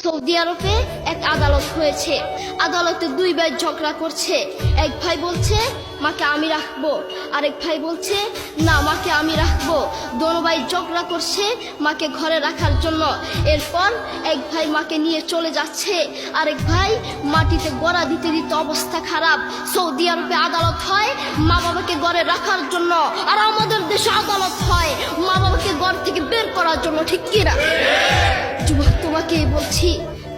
Saudi আরবে এক আদালত হয়েছে। আদালতে দুই ভাই ঝগড়া করছে। এক ভাই বলছে মাকে আমি রাখবো, আরেক ভাই বলছে না মাকে আমি রাখবো। দোনো ভাই ঝগড়া করছে মাকে ঘরে রাখার জন্য। এরপর এক ভাই মাকে নিয়ে চলে যাচ্ছে, আরেক ভাই মাটিতে গড়া দিতে দিতে অবস্থা খারাপ। সৌদি আরবে আদালত হয় মা বাবাকে ঘরে রাখার জন্য, আর আমাদের দেশে আদালত হয় মা বাবাকে ঘর থেকে বের করার জন্য, ঠিক কিনা? যুবক, তোমাকেই বলছি,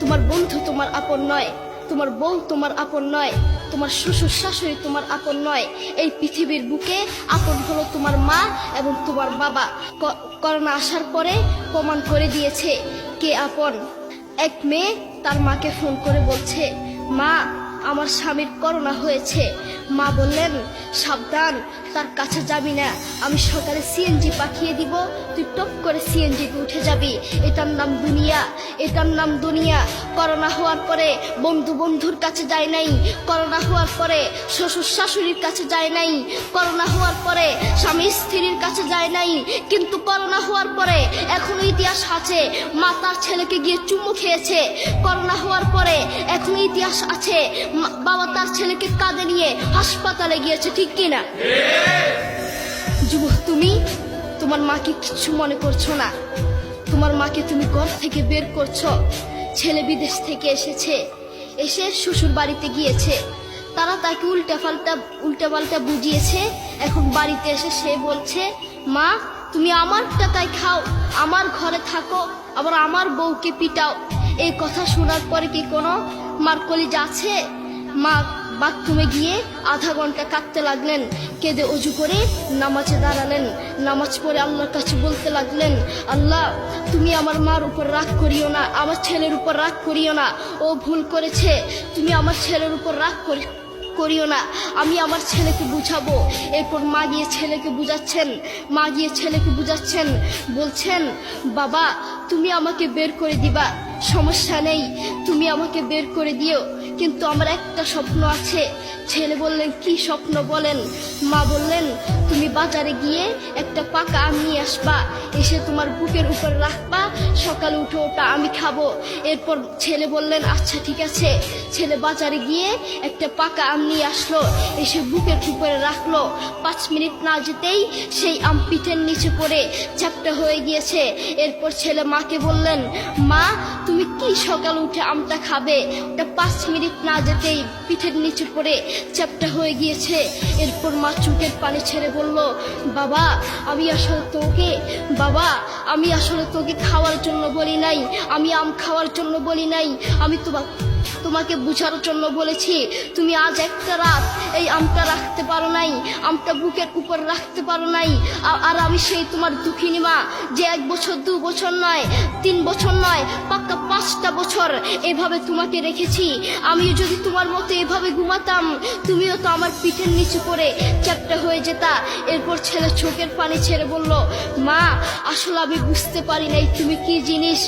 তোমার বন্ধু তোমার আপন নয়, তোমার বউ তোমার আপন নয়, তোমার শ্বশুর শাশুড়ি তোমার আপন নয়। এই পৃথিবীর বুকে আপন হলো তোমার মা এবং তোমার বাবা। করোনা আসার পরে প্রমাণ করে দিয়েছে কে আপন। এক মেয়ে তার মাকে ফোন করে বলছে, মা আমার স্বামীর করোনা হয়েছে। মা বললেন সাবধান, তার কাছে যাবি না, আমি সকালে সিএনজি পাঠিয়ে দিব, তুই টপ করে সিএনজিতে উঠে যাবি। এটার নাম দুনিয়া, এটার নাম দুনিয়া। করোনা হওয়ার পরে বন্ধু বন্ধুর কাছে যায় নাই, করোনা হওয়ার পরে শ্বশুর শাশুড়ির কাছে যায় নাই, করোনা হওয়ার পরে স্বামী স্ত্রীর কাছে যায় নাই, কিন্তু করোনা হওয়ার পরে এখনো ইতিহাস আছে মা তার ছেলেকে গিয়ে চুমু খেয়েছে। করোনা হওয়ার পরে এখনো ইতিহাস আছে বাবা তার ছেলেকে কাঁধে নিয়ে হাসপাতালে গিয়েছে, ঠিক কিনা? যুবক, তুমি তোমার মাকে কিছু মনে করছো না। তোমার মাকে তুমি ঘর থেকে বের করছো। ছেলে বিদেশ থেকে এসেছে, এসে শ্বশুর বাড়িতে গিয়েছে, তারা তাকে উল্টা পাল্টা বুঝিয়েছে। এখন বাড়িতে এসে সে বলছে, মা তুমি আমার টাকায় খাও, আমার ঘরে থাকো, আবার আমার বউকে পিটাও। এই কথা শোনার পরে কি কোনো মার কলিজা আছে? মা বাথরুমে গিয়ে আধা ঘন্টা কাঁদতে লাগলেন, কেঁদে অজু করে নামাজে দাঁড়ালেন। নামাজ পড়ে আল্লাহর কাছে বলতে লাগলেন, আল্লাহ তুমি আমার মার উপর রাগ করিও না, আমার ছেলের উপর রাগ করিও না, ও ভুল করেছে, তুমি আমার ছেলের উপর রাগ করিও না, আমি আমার ছেলেকে বুঝাবো। এরপর মা গিয়ে ছেলেকে বুঝাচ্ছেন, বলছেন বাবা তুমি আমাকে বের করে দিবা, সমস্যা নেই, তুমি আমাকে বের করে দিও, কিন্তু আমার একটা স্বপ্ন আছে। ছেলে বললেন কি স্বপ্ন বলেন? মা বললেন তুমি বাজারে গিয়ে একটা পাকা আম নিয়ে আসবা, এসে তোমার বুকের উপর রাখবা, সকালে উঠে ওটা আমি খাবো। এরপর ছেলে বললেন আচ্ছা ঠিক আছে। ছেলে বাজারে গিয়ে একটা পাকা আম নিয়ে আসলো, এসে বুকের উপরে রাখলো। 5 মিনিট না যেতেই সেই আম পিঠের নিচে পড়ে চ্যাপ্টা হয়ে গিয়েছে। এরপর ছেলে মাকে বললেন, মা তুমি কি সকালে উঠে আমটা খাবে? ওটা 5 মিনিট না যেতেই পিঠের নিচে পড়ে চ্যাপ্টা হয়ে গিয়েছে। এরপর মা চোখের পানি ছেড়ে বলল, বাবা আমি আসলে তোকে খাওয়ার জন্য বলি নাই, আমি আম খাওয়ার জন্য বলি নাই, আমি তোমাকে বুঝার জন্য বলেছি। তুমি আজ একটা রাত এই আমটা রাখতে পারো নাই, আমটা বুকের উপর রাখতে পারো নাই, আর আমি সেই তোমার দুঃখিনী মা যে 1 বছর 2 বছর নয়, 3 বছর নয়, পাক্কা 5টা বছর এভাবে তোমাকে রেখেছি। আমিও যদি তোমার মতো এভাবে ঘুমাতাম, তুমিও তো আমার পিঠের নিচে পড়ে চ্যাপ্টা হয়ে যেতা। এরপর ছেলে চোখের পানি ছেড়ে বলল, মা আসলে আমি বুঝতে পারি নাই তুমি কি জিনিস।